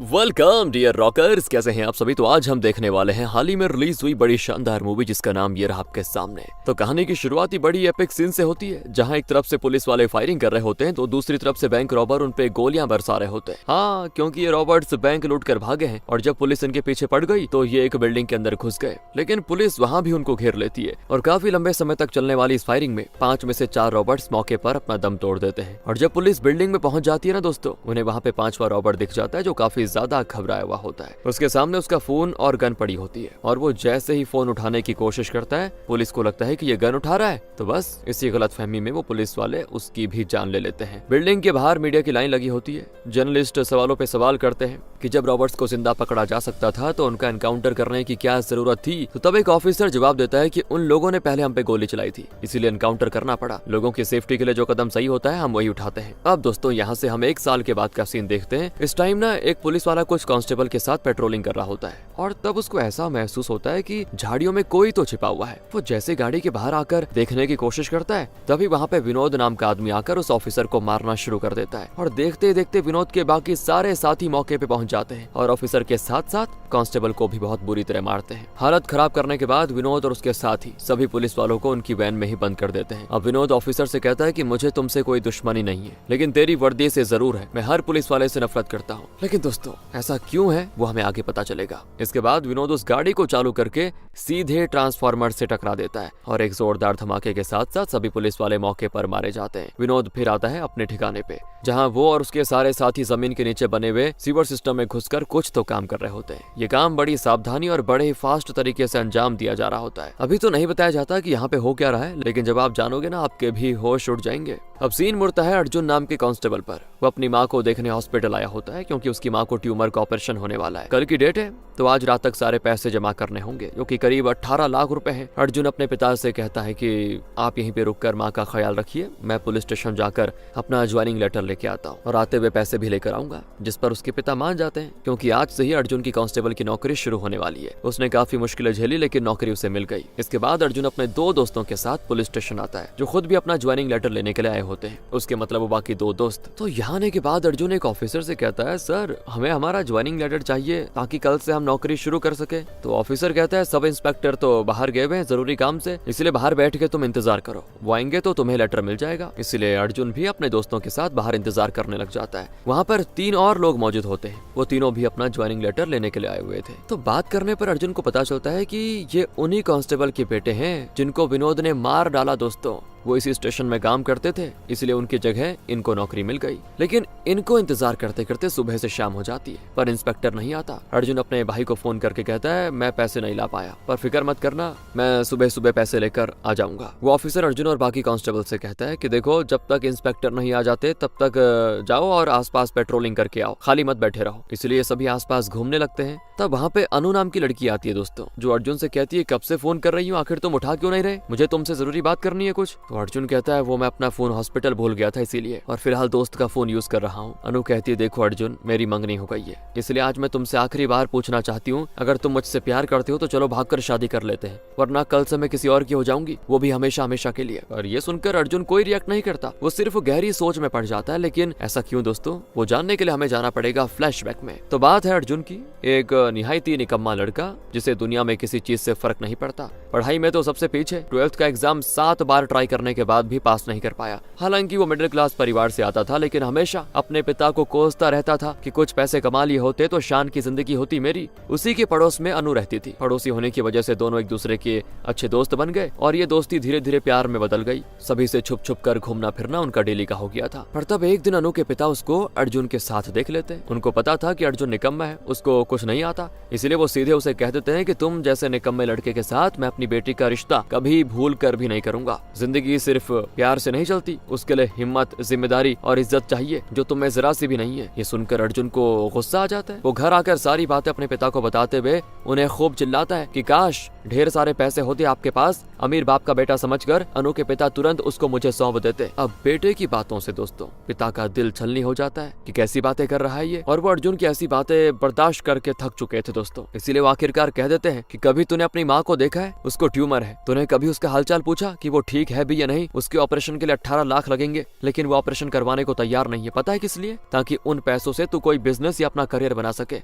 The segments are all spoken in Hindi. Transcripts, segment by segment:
वेलकम डियर रॉकर्स, कैसे हैं आप सभी। तो आज हम देखने वाले हैं हाल ही में रिलीज हुई बड़ी शानदार मूवी जिसका नाम ये रहा आपके सामने। तो कहानी की शुरुआत ही बड़ी एपिक सीन से होती है, जहां एक तरफ से पुलिस वाले फायरिंग कर रहे होते हैं तो दूसरी तरफ से बैंक रॉबर उन पे गोलियां बरसा रहे होते हैं। हाँ, क्योंकि ये रॉबर्ट्स बैंक लूट कर भागे हैं और जब पुलिस इनके पीछे पड़ गई तो ये एक बिल्डिंग के अंदर घुस गए, लेकिन पुलिस वहां भी उनको घेर लेती है और काफी लंबे समय तक चलने वाली इस फायरिंग में 5 में से 4 रॉबर्ट्स मौके पर अपना दम तोड़ देते हैं। और जब पुलिस बिल्डिंग में पहुंच जाती है ना दोस्तों, उन्हें वहां पे 5वां रॉबर्ट दिख जाता है जो काफी ज्यादा घबराया हुआ होता है। उसके सामने उसका फोन और गन पड़ी होती है और वो जैसे ही फोन उठाने की कोशिश करता है, पुलिस को लगता है कि ये गन उठा रहा है, तो बस इसी गलतफहमी में वो पुलिस वाले उसकी भी जान ले लेते हैं। बिल्डिंग के बाहर मीडिया की लाइन लगी होती है। जर्नलिस्ट सवालों पे सवाल करते हैं कि जब रॉबर्ट्स को जिंदा पकड़ा जा सकता था तो उनका एनकाउंटर करने की क्या जरूरत थी। तो तब एक ऑफिसर जवाब देता है कि उन लोगों ने पहले हम पे गोली चलाई थी, इसीलिए एनकाउंटर करना पड़ा। लोगों की सेफ्टी के लिए जो कदम सही होता है हम वही उठाते हैं। अब दोस्तों यहाँ से हम 1 साल के बाद का सीन देखते हैं। इस टाइम ना एक पुलिस वाला कुछ कांस्टेबल के साथ पेट्रोलिंग कर रहा होता है और तब उसको ऐसा महसूस होता है कि झाड़ियों में कोई तो छिपा हुआ है। वो जैसे गाड़ी के बाहर आकर देखने की कोशिश करता है, तभी वहाँ पे विनोद नाम का आदमी आकर उस ऑफिसर को मारना शुरू कर देता है और देखते देखते विनोद के बाकी सारे साथी मौके पे पहुंच जाते हैं और ऑफिसर के साथ साथ कांस्टेबल को भी बहुत बुरी तरह मारते हैं। हालत खराब करने के बाद विनोद और उसके साथी सभी पुलिस वालों को उनकी वैन में ही बंद कर देते हैं। अब विनोद ऑफिसर से कहता है कि मुझे तुमसे कोई दुश्मनी नहीं है, लेकिन तेरी वर्दी से जरूर है। मैं हर पुलिस वाले से नफरत करता हूँ। लेकिन दोस्तों ऐसा क्यों है वो हमें आगे पता चलेगा। इसके बाद विनोद उस गाड़ी को चालू करके सीधे ट्रांसफार्मर से टकरा देता है और एक जोरदार धमाके के साथ साथ सभी पुलिस वाले मौके पर मारे जाते हैं। विनोद फिर आता है अपने ठिकाने पे, जहां वो और उसके सारे साथी जमीन के नीचे बने हुए सीवर सिस्टम में घुसकर कुछ तो काम कर रहे होते हैं। ये काम बड़ी सावधानी और बड़े ही फास्ट तरीके से अंजाम दिया जा रहा होता है। अभी तो नहीं बताया जाता कि यहाँ पे हो क्या रहा है, लेकिन जब आप जानोगे ना आपके भी होश उड़ जाएंगे। अब सीन मुड़ता है अर्जुन नाम के कांस्टेबल पर। वो अपनी माँ को देखने हॉस्पिटल आया होता है क्योंकि उसकी माँ को ट्यूमर का ऑपरेशन होने वाला है। कल की डेट है तो आज रात तक सारे पैसे जमा करने होंगे, जो कि करीब 18 लाख रुपए हैं। अर्जुन अपने पिता से कहता है कि आप यहीं पे रुककर माँ का ख्याल रखिए, मैं पुलिस स्टेशन जाकर अपना ज्वाइनिंग लेटर लेके आता हूँ और आते हुए पैसे भी लेकर आऊंगा। जिस पर उसके पिता मान जाते हैं क्योंकि आज से ही अर्जुन की कांस्टेबल की नौकरी शुरू होने वाली है। उसने काफी मुश्किलें झेली लेकिन नौकरी उसे मिल गई। इसके बाद अर्जुन अपने 2 दोस्तों के साथ पुलिस स्टेशन आता है, जो खुद भी अपना ज्वाइनिंग लेटर लेने के लिए आए होते हैं। उसके मतलब वो बाकी 2 दोस्त। तो यहाँ आने के बाद अर्जुन एक ऑफिसर से कहता है, सर हमें हमारा ज्वाइनिंग लेटर चाहिए ताकि कल से हम नौकरी शुरू कर सके। तो ऑफिसर कहता है, सब इंस्पेक्टर तो बाहर गए हुए हैं जरूरी काम से, इसलिए बाहर बैठ के तुम इंतजार करो, वो आएंगे तो तुम्हें लेटर मिल जाएगा। इसलिए अर्जुन भी अपने दोस्तों के साथ बाहर इंतजार करने लग जाता है। वहाँ पर 3 और लोग मौजूद होते हैं। वो तीनों भी अपना ज्वाइनिंग लेटर लेने के लिए आए हुए थे। तो बात करने पर अर्जुन को पता चलता है कि ये उन्हीं कांस्टेबल के बेटे हैं जिनको विनोद ने मार डाला। दोस्तों वो इसी स्टेशन में काम करते थे, इसलिए उनकी जगह इनको नौकरी मिल गई। लेकिन इनको इंतजार करते करते सुबह से शाम हो जाती है पर इंस्पेक्टर नहीं आता। अर्जुन अपने भाई को फोन करके कहता है, मैं पैसे नहीं ला पाया पर फिक्र मत करना, मैं सुबह सुबह पैसे लेकर आ जाऊंगा। वो ऑफिसर अर्जुन और बाकी कांस्टेबल से कहता है कि देखो जब तक इंस्पेक्टर नहीं आ जाते तब तक जाओ और आसपास पेट्रोलिंग करके आओ, खाली मत बैठे रहो। इसलिए सभी आसपास घूमने लगते हैं। तब वहाँ पे अनु नाम की लड़की आती है दोस्तों, जो अर्जुन से कहती है, कब से फोन कर रही हूँ, आखिर तुम उठा क्यों नहीं रहे, मुझे तुमसे जरूरी बात करनी है कुछ। तो अर्जुन कहता है, वो मैं अपना फोन हॉस्पिटल भूल गया था इसीलिए, और फिलहाल दोस्त का फोन यूज कर रहा हूँ। अनु कहती है, देखो अर्जुन मेरी मंगनी हो गई है, इसलिए आज मैं तुमसे आखिरी बार पूछना चाहती हूँ, अगर तुम मुझसे प्यार करते हो तो चलो भागकर शादी कर लेते हैं, वरना कल से मैं किसी और की हो जाऊंगी, वो भी हमेशा हमेशा के लिए। और ये सुनकर अर्जुन कोई रिएक्ट नहीं करता, वो सिर्फ गहरी सोच में पड़ जाता है। लेकिन ऐसा क्यों दोस्तों, वो जानने के लिए हमें जाना पड़ेगा फ्लैशबैक में। तो बात है अर्जुन की, एक निहायत ही निकम्मा लड़का जिसे दुनिया में किसी चीज से फर्क नहीं पड़ता, पढ़ाई में तो सबसे पीछे, 12th का एग्जाम 7 बार ट्राई करने के बाद भी पास नहीं कर पाया। हालांकि वो मिडिल क्लास परिवार से आता था, लेकिन हमेशा अपने पिता को कोसता रहता था कि कुछ पैसे कमा लिए होते तो शान की जिंदगी होती मेरी। उसी के पड़ोस में अनु रहती थी। पड़ोसी होने की वजह से दोनों एक दूसरे के अच्छे दोस्त बन गए और ये दोस्ती धीरे धीरे प्यार में बदल गई। सभी से छुप छुप कर घूमना फिरना उनका डेली का हो गया था। पर तब एक दिन अनु के पिता उसको अर्जुन के साथ देख लेते। उनको पता था कि अर्जुन निकम्मा है, उसको कुछ नहीं आता, इसलिए वो सीधे उसे कह देते हैं कि तुम जैसे निकम्मे लड़के के साथ मैं अपनी बेटी का रिश्ता कभी भूल कर भी नहीं करूंगा। जिंदगी सिर्फ प्यार से नहीं चलती, उसके लिए हिम्मत, जिम्मेदारी और इज्जत चाहिए, जो तुम्हें जरा सी भी नहीं है। ये सुनकर अर्जुन को गुस्सा आ जाता है। वो घर आकर सारी बातें अपने पिता को बताते हुए उन्हें खूब चिल्लाता है कि काश ढेर सारे पैसे होते आपके पास, अमीर बाप का बेटा समझकर अनु के पिता तुरंत उसको मुझे सौंप देते। अब बेटे की बातों से दोस्तों पिता का दिल छलनी हो जाता है कि कैसी बातें कर रहा है ये, और वो अर्जुन की ऐसी बातें बर्दाश्त करके थक चुके थे दोस्तों। इसीलिए वो आखिरकार कह देते हैं कि कभी तूने अपनी माँ को देखा है, उसको ट्यूमर है, तूने कभी उसका हालचाल पूछा कि वो ठीक है भी ये नहीं, उसके ऑपरेशन के लिए 18 लाख लगेंगे, लेकिन वो ऑपरेशन करवाने को तैयार नहीं है। पता है किस लिए? ताकि उन पैसों से तू कोई बिजनेस या अपना करियर बना सके।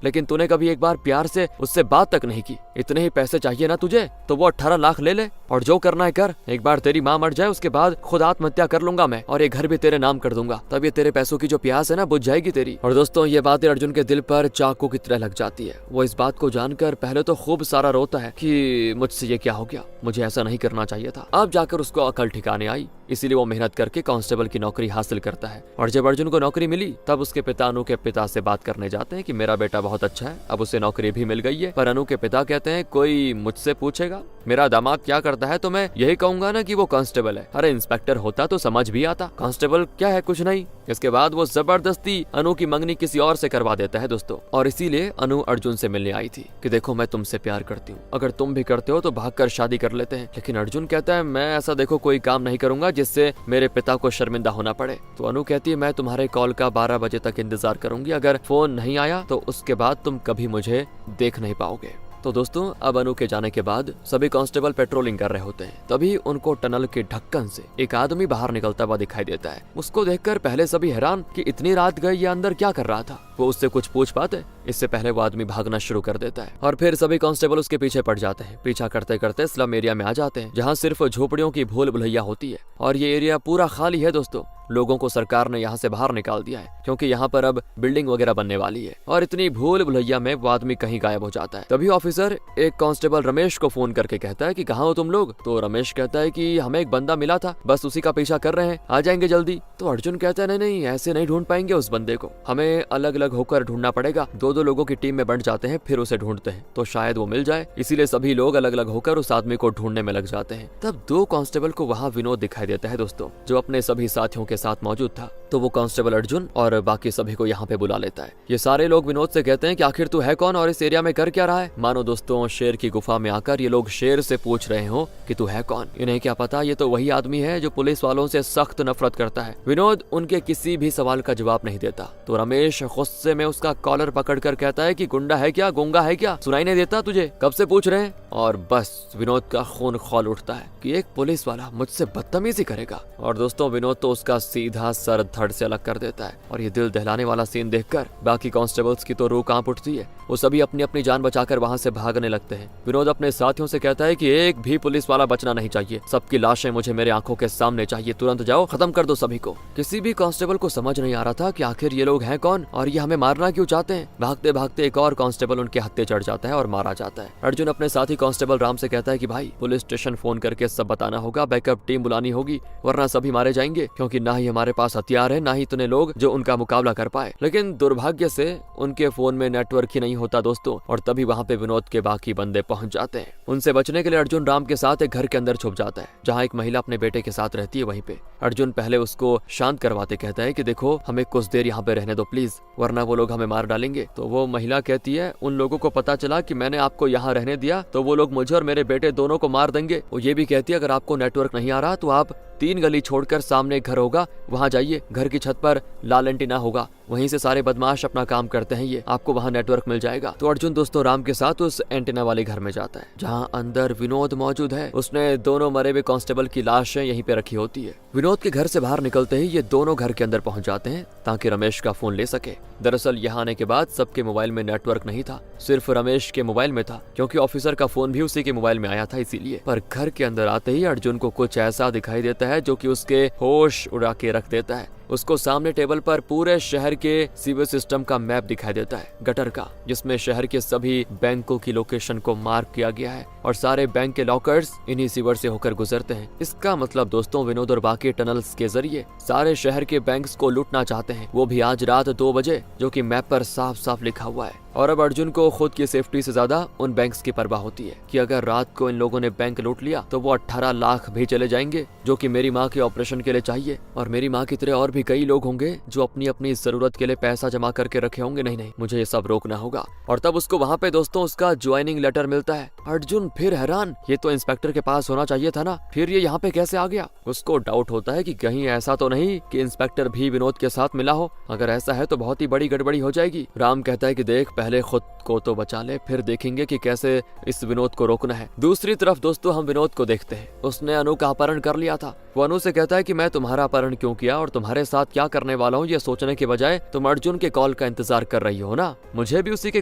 लेकिन तूने कभी एक बार प्यार से उससे बात तक नहीं की। इतने ही पैसे चाहिए ना तुझे, तो वो 18 लाख ले ले और जो करना है कर। एक बार तेरी माँ मर जाए उसके बाद खुद आत्महत्या कर लूंगा मैं और ये घर भी तेरे नाम कर दूंगा। तब ये तेरे पैसों की जो प्यास है ना बुझ जाएगी तेरी। और दोस्तों ये बातें अर्जुन के दिल पर चाकू की तरह लग जाती है। वो इस बात को जानकर पहले तो खूब सारा रोता है कि मुझसे ये क्या हो गया, मुझे ऐसा नहीं करना चाहिए था। अब जाकर उसको अकल ठिकाने आई, इसीलिए वो मेहनत करके कांस्टेबल की नौकरी हासिल करता है। और जब अर्जुन को नौकरी मिली तब उसके पिता अनु के पिता से बात करने जाते हैं कि मेरा बेटा बहुत अच्छा है, अब उसे नौकरी भी मिल गई है। पर अनु के पिता कहते हैं कोई मुझसे पूछेगा मेरा दामाद क्या करता है तो मैं यही कहूंगा ना कि वो कांस्टेबल है। अरे इंस्पेक्टर होता तो समझ भी आता, कांस्टेबल क्या है, कुछ नहीं। इसके बाद वो जबरदस्ती अनु की मंगनी किसी और से करवा देता है दोस्तों। और इसीलिए अनु अर्जुन से मिलने आई थी कि देखो मैं तुमसे प्यार करती हूँ, अगर तुम भी करते हो तो भागकर शादी कर लेते हैं। लेकिन अर्जुन कहता है मैं ऐसा देखो कोई काम नहीं करूंगा जिससे मेरे पिता को शर्मिंदा होना पड़े। तो अनु कहती है मैं तुम्हारे कॉल का 12 बजे तक इंतजार करूंगी, अगर फोन नहीं आया तो उसके बाद तुम कभी मुझे देख नहीं पाओगे। तो दोस्तों अब अनु के जाने के बाद सभी कांस्टेबल पेट्रोलिंग कर रहे होते हैं। तभी उनको टनल के ढक्कन से एक आदमी बाहर निकलता हुआ दिखाई देता है। उसको देखकर पहले सभी हैरान कि इतनी रात गई ये अंदर क्या कर रहा था। वो उससे कुछ पूछ पाते, इससे पहले वो आदमी भागना शुरू कर देता है। और फिर सभी कांस्टेबल उसके पीछे पड़ जाते हैं। पीछा करते करते स्लम एरिया में आ जाते हैं जहाँ सिर्फ झोपड़ियों की भूल भुलैया होती है। और ये एरिया पूरा खाली है दोस्तों। लोगों को सरकार ने यहाँ से बाहर निकाल दिया है क्योंकि यहाँ पर अब बिल्डिंग वगैरह बनने वाली है। और इतनी भूल भुलैया में वो आदमी कहीं गायब हो जाता है। तभी ऑफिसर एक कांस्टेबल रमेश को फोन करके कहता है कि कहाँ हो तुम लोग। तो रमेश कहता है कि हमें एक बंदा मिला था, बस उसी का पीछा कर रहे हैं, आ जाएंगे जल्दी। तो अर्जुन कहता है नहीं ऐसे नहीं ढूंढ पाएंगे उस बंदे को, हमें अलग अलग होकर ढूंढना पड़ेगा। दो लोगों की टीम में बंट जाते हैं, फिर उसे ढूंढते हैं तो शायद वो मिल जाए। इसीलिए सभी लोग अलग अलग होकर उस आदमी को ढूंढने में लग जाते हैं। तब 2 कांस्टेबल को वहाँ विनोद दिखाई देता है दोस्तों, जो अपने सभी साथियों के साथ मौजूद था। तो वो कांस्टेबल अर्जुन और बाकी सभी को यहाँ पे बुला लेता है। ये सारे लोग विनोद से कहते हैं कि आखिर तू है कौन और इस एरिया में कर क्या रहा है। मानो दोस्तों शेर की गुफा में आकर ये लोग शेर से पूछ रहे हो कि तू है कौन। इन्हें क्या पता ये तो वही आदमी है जो पुलिस वालों से सख्त नफरत करता है। विनोद उनके किसी भी सवाल का जवाब नहीं देता। तो रमेश गुस्से में उसका कॉलर पकड़कर कहता है कि गुंडा है क्या, गूंगा है क्या, सुनाई नहीं देता तुझे, कब से पूछ रहे हैं। और बस विनोद का खून खौल उठता है कि एक पुलिस वाला मुझसे बदतमीजी करेगा। और दोस्तों विनोद तो उसका सीधा सर धड़ से अलग कर देता है। और ये दिल दहलाने वाला सीन देखकर बाकी कांस्टेबल्स की तो रूह कांप उठती है। वो सभी अपनी अपनी जान बचाकर वहाँ से भागने लगते हैं। विनोद अपने साथियों से कहता है कि एक भी पुलिस वाला बचना नहीं चाहिए, सबकी लाशें मुझे मेरे आंखों के सामने चाहिए, तुरंत जाओ खत्म कर दो सभी को। किसी भी कांस्टेबल को समझ नहीं आ रहा था कि आखिर ये लोग हैं कौन और ये हमें मारना क्यों चाहते हैं। भागते भागते एक और कांस्टेबल उनके हत्थे चढ़ जाता है और मारा जाता है। अर्जुन अपने साथी कांस्टेबल राम से कहता है कि भाई पुलिस स्टेशन फोन करके सब बताना होगा, बैकअप टीम बुलानी होगी, वरना सभी मारे जाएंगे, क्योंकि ना ही हमारे पास हथियार है ना ही इतने लोग जो उनका मुकाबला कर पाए। लेकिन दुर्भाग्य से उनके फोन में नेटवर्क ही नहीं होता दोस्तों। और तभी वहाँ पे विनोद के बाकी बंदे पहुंच जाते हैं। उनसे बचने के लिए अर्जुन राम के साथ एक घर के अंदर छुप जाता है जहाँ एक महिला अपने बेटे के साथ रहती है। वहीं पे अर्जुन पहले उसको शांत करवाते कहता है कि देखो हमें कुछ देर यहाँ पे रहने दो प्लीज, वरना वो लोग हमें मार डालेंगे। तो वो महिला कहती है उन लोगों को पता चला कि मैंने आपको यहाँ रहने दिया तो वो लोग मुझे और मेरे बेटे दोनों को मार देंगे। वो ये भी कहती है अगर आपको नेटवर्क नहीं आ रहा तो आप 3 गली छोड़कर सामने एक घर होगा, वहाँ जाइए, घर की छत पर लाल एंटीना होगा, वहीं से सारे बदमाश अपना काम करते हैं, ये आपको वहाँ नेटवर्क मिल जाएगा। तो अर्जुन दोस्तों राम के साथ उस एंटीना वाले घर में जाता है जहाँ अंदर विनोद मौजूद है। उसने दोनों मरे हुए कांस्टेबल की लाशें यहीं पे रखी होती है। विनोद के घर से बाहर निकलते ही ये दोनों घर के अंदर पहुंच जाते हैं ताकि रमेश का फोन ले सके। दरअसल यहाँ आने के बाद सबके मोबाइल में नेटवर्क नहीं था, सिर्फ रमेश के मोबाइल में था, क्योंकि ऑफिसर का फोन भी उसी के मोबाइल में आया था इसीलिए। पर घर के अंदर आते ही अर्जुन को कुछ ऐसा दिखाई देता है जो कि उसके होश उड़ा के रख देता है। उसको सामने टेबल पर पूरे शहर के सीवर सिस्टम का मैप दिखाई देता है, गटर का, जिसमें शहर के सभी बैंकों की लोकेशन को मार्क किया गया है और सारे बैंक के लॉकर्स इन्हीं सीवर से होकर गुजरते हैं। इसका मतलब दोस्तों विनोद और बाकी टनल्स के जरिए सारे शहर के बैंक्स को लूटना चाहते हैं, वो भी आज रात 2 बजे, जो कि मैप पर साफ साफ लिखा हुआ है। और अब अर्जुन को खुद की सेफ्टी से ज्यादा उन बैंक्स की परवाह होती है कि अगर रात को इन लोगों ने बैंक लूट लिया तो वो 18 लाख भी चले जाएंगे, जो कि मेरी माँ के ऑपरेशन के लिए चाहिए। और मेरी माँ की तरह और भी कई लोग होंगे जो अपनी अपनी जरूरत के लिए पैसा जमा करके रखे होंगे। नहीं, मुझे ये सब रोकना होगा। और तब उसको वहाँ पे दोस्तों उसका ज्वाइनिंग लेटर मिलता है। अर्जुन फिर हैरान, ये तो इंस्पेक्टर के पास होना चाहिए था ना, फिर ये यहाँ पे कैसे आ गया। उसको डाउट होता है कि कहीं ऐसा तो नहीं कि इंस्पेक्टर भी विनोद के साथ मिला हो, अगर ऐसा है तो बहुत ही बड़ी गड़बड़ी हो जाएगी। राम कहता है कि देख, पहले खुद को तो बचा ले, फिर देखेंगे कि कैसे इस विनोद को रोकना है। दूसरी तरफ दोस्तों हम विनोद को देखते हैं, उसने अनु का अपहरण कर लिया था। वो अनु से कहता है कि मैं तुम्हारा अपहरण क्यों किया और तुम्हारे साथ क्या करने वाला हूँ ये सोचने के बजाय तुम अर्जुन के कॉल का इंतजार कर रही हो ना, मुझे भी उसी के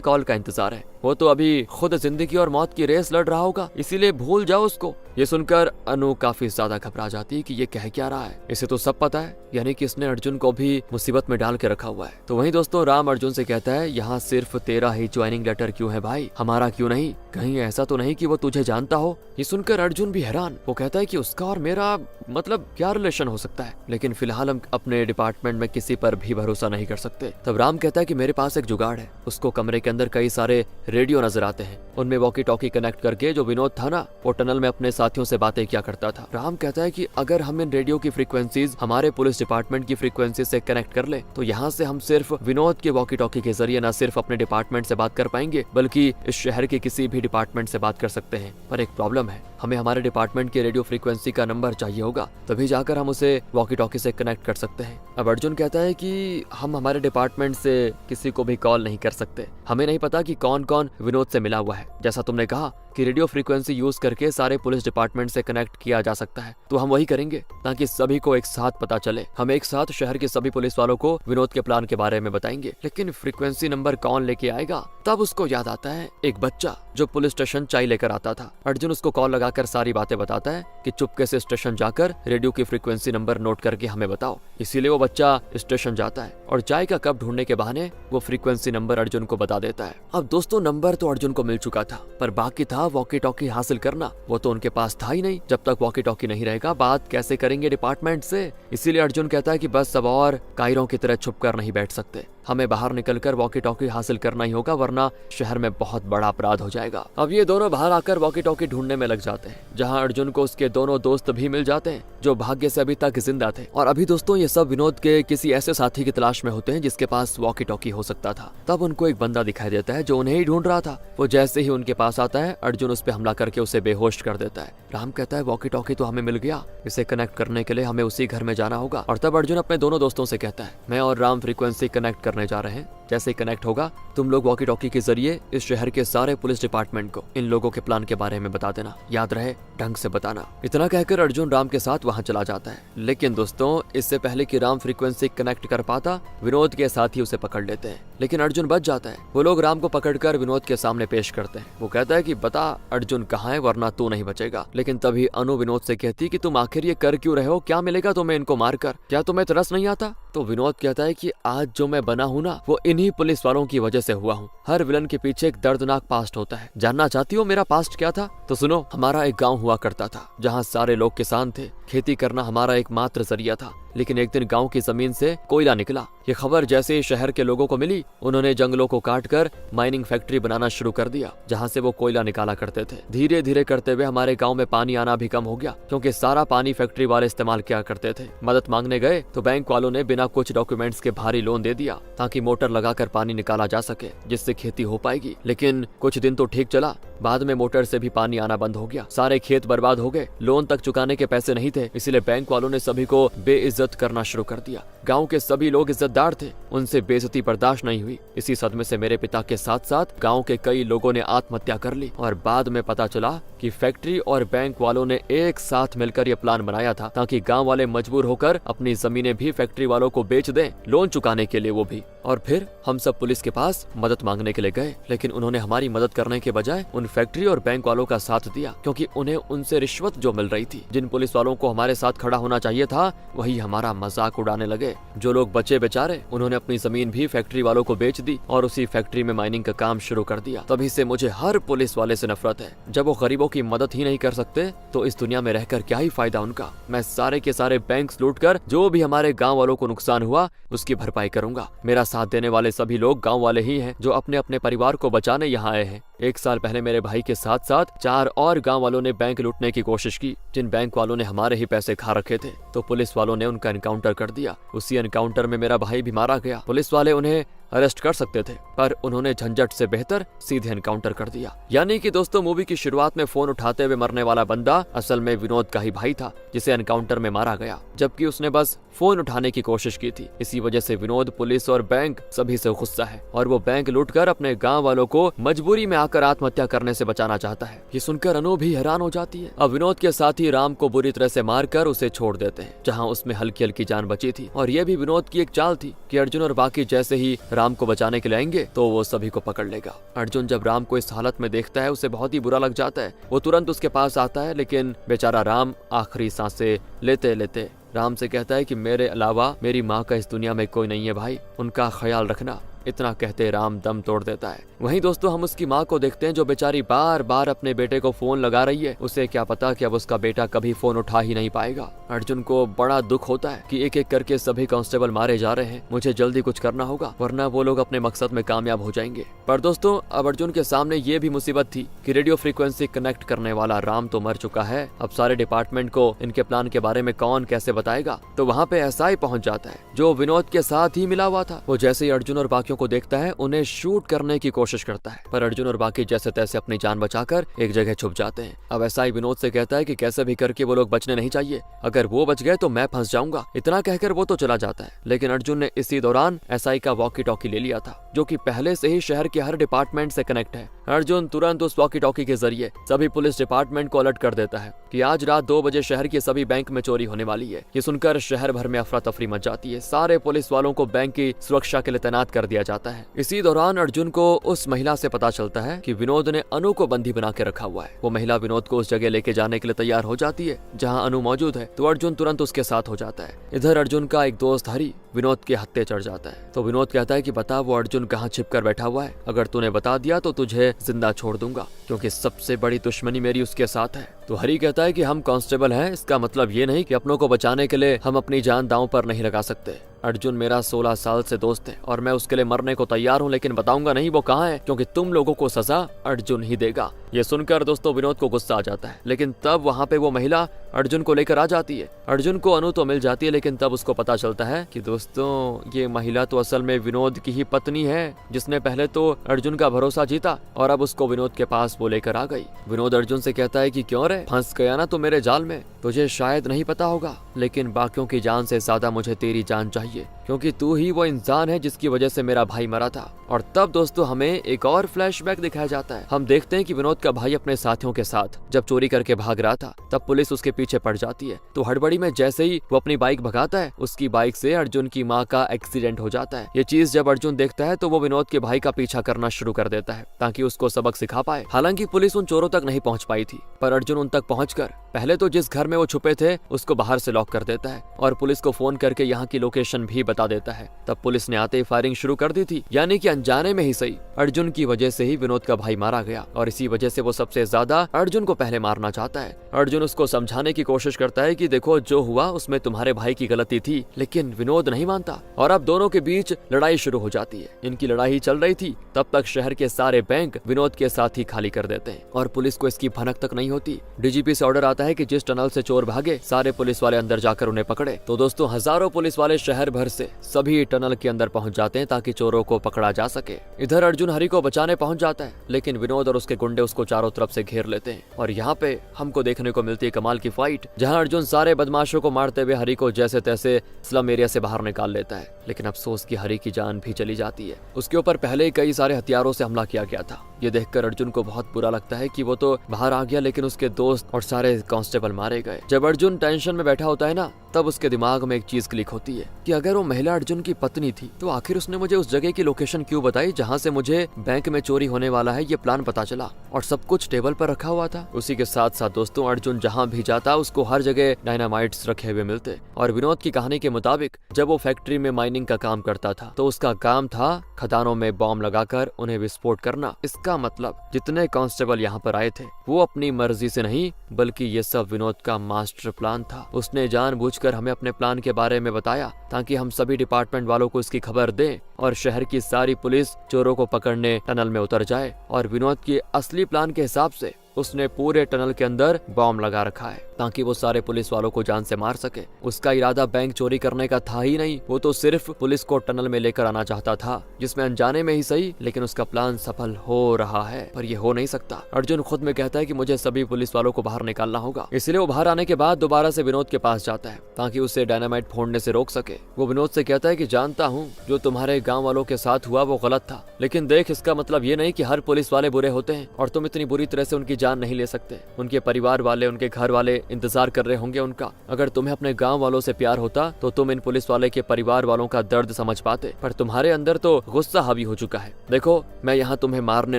कॉल का इंतजार है। वो तो अभी खुद जिंदगी और मौत की रेस लड़ रहा होगा, इसीलिए भूल जाओ उसको। ये सुनकर अनु काफी ज्यादा घबरा जाती है कि ये कह क्या रहा है, इसे तो सब पता है, यानी कि इसने अर्जुन को भी मुसीबत में डाल के रखा हुआ है। तो वहीं दोस्तों राम अर्जुन से कहता है यहाँ सिर्फ तेरा ही ज्वाइनिंग लेटर क्यों है भाई, हमारा क्यों नहीं, कहीं ऐसा तो नहीं कि वो तुझे जानता हो। ये सुनकर अर्जुन भी हैरान, वो कहता है कि उसका और मेरा मतलब क्या रिलेशन हो सकता है, लेकिन फिलहाल हम अपने डिपार्टमेंट में किसी पर भी भरोसा नहीं कर सकते। तब राम कहता है कि मेरे पास एक जुगाड़ है। उसको कमरे के अंदर कई सारे रेडियो नजर आते हैं, उनमें वॉकी टॉकी कनेक्ट करके जो विनोद था ना, वो टनल में अपने साथियों से बातें किया करता था। राम कहता है कि अगर हम इन रेडियो की फ्रीक्वेंसीज हमारे पुलिस डिपार्टमेंट की फ्रीक्वेंसी से कनेक्ट कर ले तो यहाँ से हम सिर्फ विनोद के वॉकी टॉकी के जरिए न सिर्फ अपने डिपार्टमेंट से बात कर पाएंगे बल्कि इस शहर के किसी भी डिपार्टमेंट से बात कर सकते हैं। पर एक प्रॉब्लम है, हमें हमारे डिपार्टमेंट के रेडियो फ्रीक्वेंसी का नंबर चाहिए होगा, तभी जाकर हम उसे वॉकी टॉकी से कनेक्ट कर सकते हैं। अब अर्जुन कहता है कि हम हमारे डिपार्टमेंट से किसी को भी कॉल नहीं कर सकते, हमें नहीं पता कि कौन कौन विनोद से मिला हुआ है। जैसा तुमने कहा कि रेडियो फ्रीक्वेंसी यूज करके सारे पुलिस डिपार्टमेंट से कनेक्ट किया जा सकता है, तो हम वही करेंगे ताकि सभी को एक साथ पता चले। हम एक साथ शहर के सभी पुलिस वालों को विनोद के प्लान के बारे में बताएंगे। लेकिन फ्रीक्वेंसी नंबर कौन लेके आएगा? तब उसको याद आता है एक बच्चा जो पुलिस स्टेशन चाय लेकर आता था। अर्जुन उसको कॉल लगाकर सारी बातें बताता है कि चुपके से स्टेशन जाकर रेडियो की फ्रीक्वेंसी नंबर नोट करके हमें बताओ। इसीलिए वो बच्चा स्टेशन जाता है और चाय का कप ढूंढने के बहाने वो फ्रीक्वेंसी नंबर अर्जुन को बता देता है। अब दोस्तों नंबर तो अर्जुन को मिल चुका था, पर बाकी था वॉकी टॉकी हासिल करना। वो तो उनके पास था ही नहीं, जब तक वॉकी टॉकी नहीं रहेगा बात कैसे करेंगे डिपार्टमेंट से। इसीलिए अर्जुन कहता है कि बस अब और कायरों की तरह छुप कर नहीं बैठ सकते, हमें बाहर निकलकर वॉकी टॉकी हासिल करना ही होगा, वरना शहर में बहुत बड़ा अपराध हो जाएगा। अब ये दोनों बाहर आकर वॉकी टॉकी ढूंढने में लग जाते हैं, जहां अर्जुन को उसके दोनों दोस्त भी मिल जाते हैं जो भाग्य से अभी तक जिंदा थे। और अभी दोस्तों ये सब विनोद के किसी ऐसे साथी की तलाश में होते हैं जिसके पास वॉकी टॉकी हो सकता था। तब उनको एक बंदा दिखाई देता है जो उन्हें ही ढूंढ रहा था। वो जैसे ही उनके पास आता है अर्जुन उस पर हमला करके उसे बेहोश कर देता है। राम कहता है वॉकी टॉकी तो हमें मिल गया, इसे कनेक्ट करने के लिए हमें उसी घर में जाना होगा। और तब अर्जुन अपने दोनों दोस्तों से कहता है मैं और राम फ्रीक्वेंसी कनेक्ट करने जा रहे हैं, जैसे ही कनेक्ट होगा तुम लोग वॉकी टॉकी के जरिए इस शहर के सारे पुलिस डिपार्टमेंट को इन लोगों के प्लान के बारे में बता देना, याद रहे ढंग से बताना। इतना कहकर अर्जुन राम के साथ वहां चला जाता है। लेकिन दोस्तों इससे पहले कि राम फ्रीक्वेंसी कनेक्ट कर पाता विनोद के साथी उसे पकड़ लेते हैं, लेकिन अर्जुन बच जाता है। वो लोग राम को पकड़कर विनोद के सामने पेश करते हैं। वो कहता है कि बता अर्जुन कहाँ है, वरना तू नहीं बचेगा। लेकिन तभी अनु विनोद से कहती कि तुम आखिर ये कर क्यों रहे हो, क्या मिलेगा तुम्हें इनको मारकर, क्या तुम्हें तरस नहीं आता? तो विनोद कहता है कि आज जो मैं बना हूँ ना वो इन्हीं पुलिस वालों की वजह से हुआ हूँ। हर विलन के पीछे एक दर्दनाक पास्ट होता है। जानना चाहती हो मेरा पास्ट क्या था? तो सुनो, हमारा एक गांव हुआ करता था जहाँ सारे लोग किसान थे, खेती करना हमारा एकमात्र जरिया था। लेकिन एक दिन गांव की जमीन से कोयला निकला। ये खबर जैसे ही शहर के लोगों को मिली, उन्होंने जंगलों को काटकर माइनिंग फैक्ट्री बनाना शुरू कर दिया जहां से वो कोयला निकाला करते थे। धीरे धीरे करते हुए हमारे गांव में पानी आना भी कम हो गया, क्योंकि सारा पानी फैक्ट्री वाले इस्तेमाल किया करते थे। मदद मांगने गए तो बैंक वालों ने बिना कुछ डॉक्यूमेंट्स के भारी लोन दे दिया ताकि मोटर लगाकर पानी निकाला जा सके, जिससे खेती हो पाएगी। लेकिन कुछ दिन तो ठीक चला, बाद में मोटर से भी पानी आना बंद हो गया। सारे खेत बर्बाद हो गए, लोन तक चुकाने के पैसे नहीं थे, इसलिए बैंक वालों ने सभी को बेइज्जत करना शुरू कर दिया। गांव के सभी लोग इज्जतदार थे, उनसे बेइज्जती बर्दाश्त नहीं हुई। इसी सदमे से मेरे पिता के साथ साथ गांव के कई लोगों ने आत्महत्या कर ली। और बाद में पता चला कि फैक्ट्री और बैंक वालों ने एक साथ मिलकर यह प्लान बनाया था ताकि गांव वाले मजबूर होकर अपनी जमीनें भी फैक्ट्री वालों को बेच दें, लोन चुकाने के लिए वो भी। और फिर हम सब पुलिस के पास मदद मांगने के लिए गए, लेकिन उन्होंने हमारी मदद करने के बजाय उन फैक्ट्री और बैंक वालों का साथ दिया, क्योंकि उन्हें उनसे रिश्वत जो मिल रही थी। जिन पुलिस वालों को हमारे साथ खड़ा होना चाहिए था वही हमारा मजाक उड़ाने लगे। जो लोग बचे बेचारे, उन्होंने अपनी जमीन भी फैक्ट्री वालों को बेच दी और उसी फैक्ट्री में माइनिंग का काम शुरू कर दिया। तभी से मुझे हर पुलिस वाले से नफरत है। जब वो गरीबों की मदद ही नहीं कर सकते तो इस दुनिया में रहकर क्या ही फायदा उनका। मैं सारे के सारे बैंक लूट कर जो भी हमारे गाँव वालों को नुकसान हुआ उसकी भरपाई करूंगा। मेरा साथ देने वाले सभी लोग गाँव वाले ही हैं जो अपने अपने परिवार को बचाने यहाँ आए हैं। 1 साल पहले मेरे भाई के साथ साथ 4 और गांव वालों ने बैंक लूटने की कोशिश की। जिन बैंक वालों ने हमारे ही पैसे खा रखे थे, तो पुलिस वालों ने उनका एनकाउंटर कर दिया। उसी एनकाउंटर में मेरा भाई भी मारा गया। पुलिस वाले उन्हें अरेस्ट कर सकते थे, पर उन्होंने झंझट से बेहतर सीधे एनकाउंटर कर दिया। यानी कि दोस्तों मूवी की शुरुआत में फोन उठाते हुए मरने वाला बंदा असल में विनोद का ही भाई था, जिसे एनकाउंटर में मारा गया, जबकि उसने बस फोन उठाने की कोशिश की थी। इसी वजह से विनोद, पुलिस और बैंक सभी से गुस्सा है और वो बैंक लूटकर अपने गांव वालों को मजबूरी में आकर आत्महत्या करने से बचाना चाहता है। ये सुनकर अनु भी हैरान हो जाती है। अब विनोद के साथी राम को बुरी तरह से मारकर उसे छोड़ देते हैं, जहां उसमें हल्की हल्की जान बची थी। और ये भी विनोद की एक चाल थी कि अर्जुन और बाकी जैसे ही राम को बचाने के लिए आएंगे तो वो सभी को पकड़ लेगा। अर्जुन जब राम को इस हालत में देखता है उसे बहुत ही बुरा लग जाता है। वो तुरंत उसके पास आता है, लेकिन बेचारा राम आखिरी सांसें लेते लेते राम से कहता है कि मेरे अलावा मेरी माँ का इस दुनिया में कोई नहीं है भाई, उनका ख्याल रखना। इतना कहते राम दम तोड़ देता है। वहीं दोस्तों हम उसकी माँ को देखते हैं, जो बेचारी बार बार अपने बेटे को फोन लगा रही है। उसे क्या पता कि अब उसका बेटा कभी फोन उठा ही नहीं पाएगा। अर्जुन को बड़ा दुख होता है कि एक एक करके सभी कांस्टेबल मारे जा रहे हैं, मुझे जल्दी कुछ करना होगा वरना वो लोग अपने मकसद में कामयाब हो जाएंगे। पर दोस्तों अब अर्जुन के सामने ये भी मुसीबत थी कि रेडियो फ्रीक्वेंसी कनेक्ट करने वाला राम तो मर चुका है। अब सारे डिपार्टमेंट को इनके प्लान के बारे में कौन कैसे बताएगा। तो वहाँ पे एसआई पहुंच जाता है, जो विनोद के साथ ही मिला हुआ था। वो जैसे ही अर्जुन और बाकियों को देखता है उन्हें शूट करने की कोशिश करता है, पर अर्जुन और बाकी जैसे तैसे अपनी जान बचाकर एक जगह छुप जाते हैं। अब एसआई विनोद से कहता है कि कैसे भी करके वो लोग बचने नहीं चाहिए, अगर वो बच गए तो मैं फंस जाऊंगा। इतना कहकर वो तो चला जाता है, लेकिन अर्जुन ने इसी दौरान एसआई का वॉकी टॉकी ले लिया था, जो कि पहले से ही शहर के हर डिपार्टमेंट से कनेक्ट है। अर्जुन तुरंत उस वॉकी टॉकी के जरिए सभी पुलिस डिपार्टमेंट को अलर्ट कर देता है कि आज रात 2 बजे शहर के सभी बैंक में चोरी होने वाली है। ये सुनकर शहर भर में अफरा तफरी मच जाती है। सारे पुलिस वालों को बैंक की सुरक्षा के लिए तैनात कर दिया जाता है। इसी दौरान अर्जुन को उस महिला से पता चलता है कि विनोद ने अनु को बंदी बना के रखा हुआ है। वो महिला विनोद को उस जगह लेके जाने के लिए तैयार हो जाती है जहाँ अनु मौजूद है, तो अर्जुन तुरंत उसके साथ हो जाता है। इधर अर्जुन का एक दोस्त हरी विनोद के हत्थे चढ़ जाता है, तो विनोद कहता है कि बता वो अर्जुन कहाँ छिप कर बैठा हुआ है, अगर तूने बता दिया तो तुझे जिंदा छोड़ दूंगा, क्योंकि सबसे बड़ी दुश्मनी मेरी उसके साथ है। तो हरी कहता है कि हम कांस्टेबल हैं, इसका मतलब ये नहीं कि अपनों को बचाने के लिए हम अपनी जान दांव पर नहीं लगा सकते। अर्जुन मेरा 16 साल से दोस्त है और मैं उसके लिए मरने को तैयार हूँ, लेकिन बताऊंगा नहीं वो कहाँ है, क्योंकि तुम लोगों को सजा अर्जुन ही देगा। ये सुनकर दोस्तों विनोद को गुस्सा आ जाता है, लेकिन तब वहाँ पे वो महिला अर्जुन को लेकर आ जाती है। अर्जुन को अनु तो मिल जाती है, लेकिन तब उसको पता चलता है कि दोस्तों ये महिला तो असल में विनोद की ही पत्नी है, जिसने पहले तो अर्जुन का भरोसा जीता और अब उसको विनोद के पास वो लेकर आ गई। विनोद अर्जुन से कहता है कि क्यों रे, फंस गया ना तो मेरे जाल में। तुझे शायद नहीं पता होगा, लेकिन बाकियों की जान से ज्यादा मुझे तेरी जान चाहिए, क्योंकि तू ही वो इंसान है जिसकी वजह से मेरा भाई मरा था। और तब दोस्तों हमें एक और फ्लैशबैक दिखाया जाता है। हम देखते हैं कि विनोद का भाई अपने साथियों के साथ जब चोरी करके भाग रहा था, तब पुलिस उसके पीछे पड़ जाती है। तो हड़बड़ी में जैसे ही वो अपनी बाइक भगाता है, उसकी बाइक से अर्जुन की माँ का एक्सीडेंट हो जाता है। ये चीज जब अर्जुन देखता है तो वो विनोद के भाई का पीछा करना शुरू कर देता है, ताकि उसको सबक सिखा पाए। हालांकि पुलिस उन चोरों तक नहीं पहुंच पाई थी, पर अर्जुन उन तक पहुंचकर पहले तो जिस घर में वो छुपे थे उसको बाहर से लॉक कर देता है और पुलिस को फोन करके यहाँ की लोकेशन भी बता देता है। तब पुलिस ने आते ही फायरिंग शुरू कर दी थी, यानी कि अनजाने में ही सही अर्जुन की वजह से ही विनोद का भाई मारा गया, और इसी वजह से वो सबसे ज्यादा अर्जुन को पहले मारना चाहता है। अर्जुन उसको समझाने की कोशिश करता है कि देखो जो हुआ उसमें तुम्हारे भाई की गलती थी, लेकिन विनोद नहीं मानता और अब दोनों के बीच लड़ाई शुरू हो जाती है। इनकी लड़ाई चल रही थी तब तक शहर के सारे बैंक विनोद के साथ ही खाली कर देते हैं और पुलिस को इसकी भनक तक नहीं होती। डीजीपी से ऑर्डर आता है कि जिस टनल से चोर भागे सारे पुलिस वाले अंदर जाकर उन्हें पकड़े। तो दोस्तों हजारों पुलिस वाले शहर भर से सभी टनल के अंदर पहुंच जाते हैं ताकि चोरों को पकड़ा जा सके। इधर अर्जुन हरी को बचाने पहुंच जाता है, लेकिन विनोद और उसके गुंडे उसको चारों तरफ से घेर लेते हैं और यहाँ पे हमको देखने को मिलती है कमाल की फाइट, जहाँ अर्जुन सारे बदमाशों को मारते हुए हरी को जैसे तैसे स्लम एरिया से बाहर निकाल लेता है। लेकिन अफसोस की हरी की जान भी चली जाती है। उसके ऊपर पहले ही कई सारे हथियारों से हमला किया गया था। ये देखकर अर्जुन को बहुत बुरा लगता है कि वो तो बाहर आ गया, लेकिन उसके दोस्त और सारे कांस्टेबल मारे गए। जब अर्जुन टेंशन में बैठा होता है ना, तब उसके दिमाग में एक चीज क्लिक होती है कि अगर वो महिला अर्जुन की पत्नी थी तो आखिर उसने मुझे उस जगह की लोकेशन क्यों बताई जहाँ से मुझे बैंक में चोरी होने वाला है ये प्लान पता चला, और सब कुछ टेबल पर रखा हुआ था। उसी के साथ साथ दोस्तों अर्जुन जहाँ भी जाता उसको हर जगह डायनामाइट्स रखे हुए मिलते। और विनोद की कहानी के मुताबिक जब वो फैक्ट्री में माइनिंग का काम करता था तो उसका काम था खदानों में बॉम्ब लगाकर उन्हें विस्फोट करना। इसका मतलब जितने कांस्टेबल यहाँ पर आए थे वो अपनी मर्जी से नहीं, बल्कि ये सब विनोद का मास्टर प्लान था। उसने जानबूझकर हमें अपने प्लान के बारे में बताया ताकि हम सभी डिपार्टमेंट वालों को इसकी खबर दें और शहर की सारी पुलिस चोरों को पकड़ने टनल में उतर जाए। और विनोद की असली प्लान के हिसाब से उसने पूरे टनल के अंदर बॉम्ब लगा रखा है ताकि वो सारे पुलिस वालों को जान से मार सके। उसका इरादा बैंक चोरी करने का था ही नहीं, वो तो सिर्फ पुलिस को टनल में लेकर आना चाहता था, जिसमें अनजाने में ही सही लेकिन उसका प्लान सफल हो रहा है। पर ये हो नहीं सकता। अर्जुन खुद में कहता है कि मुझे सभी पुलिस वालों को बाहर निकालना होगा, इसलिए वो बाहर आने के बाद दोबारा से विनोद के पास जाता है ताकि उसे डायनामाइट फोड़ने से रोक सके। वो विनोद से कहता है कि जानता हूँ जो तुम्हारे गाँव वालों के साथ हुआ वो गलत था, लेकिन देख इसका मतलब ये नहीं कि हर पुलिस वाले बुरे होते हैं और तुम इतनी बुरी तरह से उनकी जान नहीं ले सकते। उनके परिवार वाले, उनके घर वाले इंतजार कर रहे होंगे उनका। अगर तुम्हें अपने गांव वालों से प्यार होता तो तुम इन पुलिस वाले के परिवार वालों का दर्द समझ पाते, पर तुम्हारे अंदर तो गुस्सा हावी हो चुका है। देखो मैं यहाँ तुम्हें मारने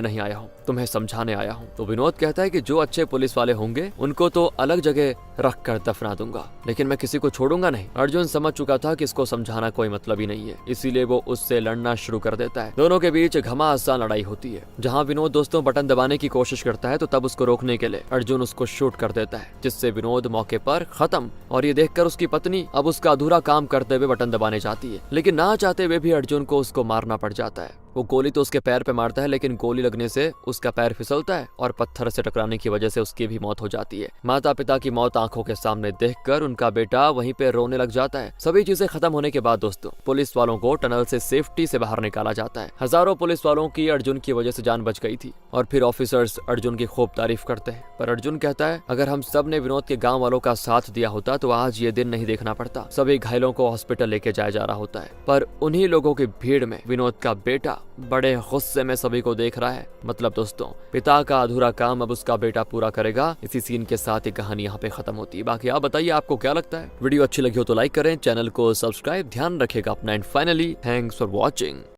नहीं आया हूँ, तुम्हें समझाने आया हूँ। तो विनोद कहता है कि जो अच्छे पुलिस वाले होंगे उनको तो अलग जगह रख कर दफना दूंगा, लेकिन मैं किसी को छोड़ूंगा नहीं। अर्जुन समझ चुका था कि इसको समझाना कोई मतलब ही नहीं है, इसीलिए वो उससे लड़ना शुरू कर देता है। दोनों के बीच घमासान लड़ाई होती है, जहाँ विनोद दोस्तों बटन दबाने की कोशिश करता है तो तब उसको रोकने के लिए अर्जुन उसको शूट कर देता है, जिससे विनोद मौके पर खत्म। और ये देखकर उसकी पत्नी अब उसका अधूरा काम करते हुए बटन दबाने जाती है, लेकिन ना चाहते हुए भी अर्जुन को उसको मारना पड़ जाता है। वो गोली तो उसके पैर पे मारता है, लेकिन गोली लगने से उसका पैर फिसलता है और पत्थर से टकराने की वजह से उसकी भी मौत हो जाती है। माता पिता की मौत आंखों के सामने देखकर उनका बेटा वहीं पे रोने लग जाता है। सभी चीजें खत्म होने के बाद दोस्तों पुलिस वालों को टनल से सेफ्टी से बाहर निकाला जाता है। हजारों पुलिस वालों की अर्जुन की वजह से जान बच गई थी और फिर ऑफिसर्स अर्जुन की खूब तारीफ करते हैं। पर अर्जुन कहता है अगर हम सब ने विनोद के गाँव वालों का साथ दिया होता तो आज ये दिन नहीं देखना पड़ता। सभी घायलों को हॉस्पिटल लेके जाया जा रहा होता है, पर उन्हीं लोगों की भीड़ में विनोद का बेटा बड़े गुस्से में सभी को देख रहा है। मतलब दोस्तों पिता का अधूरा काम अब उसका बेटा पूरा करेगा। इसी सीन के साथ ये कहानी यहाँ पे खत्म होती है। बाकी आप बताइए आपको क्या लगता है। वीडियो अच्छी लगी हो तो लाइक करें, चैनल को सब्सक्राइब ध्यान रखेगा अपना, and finally thanks for watching.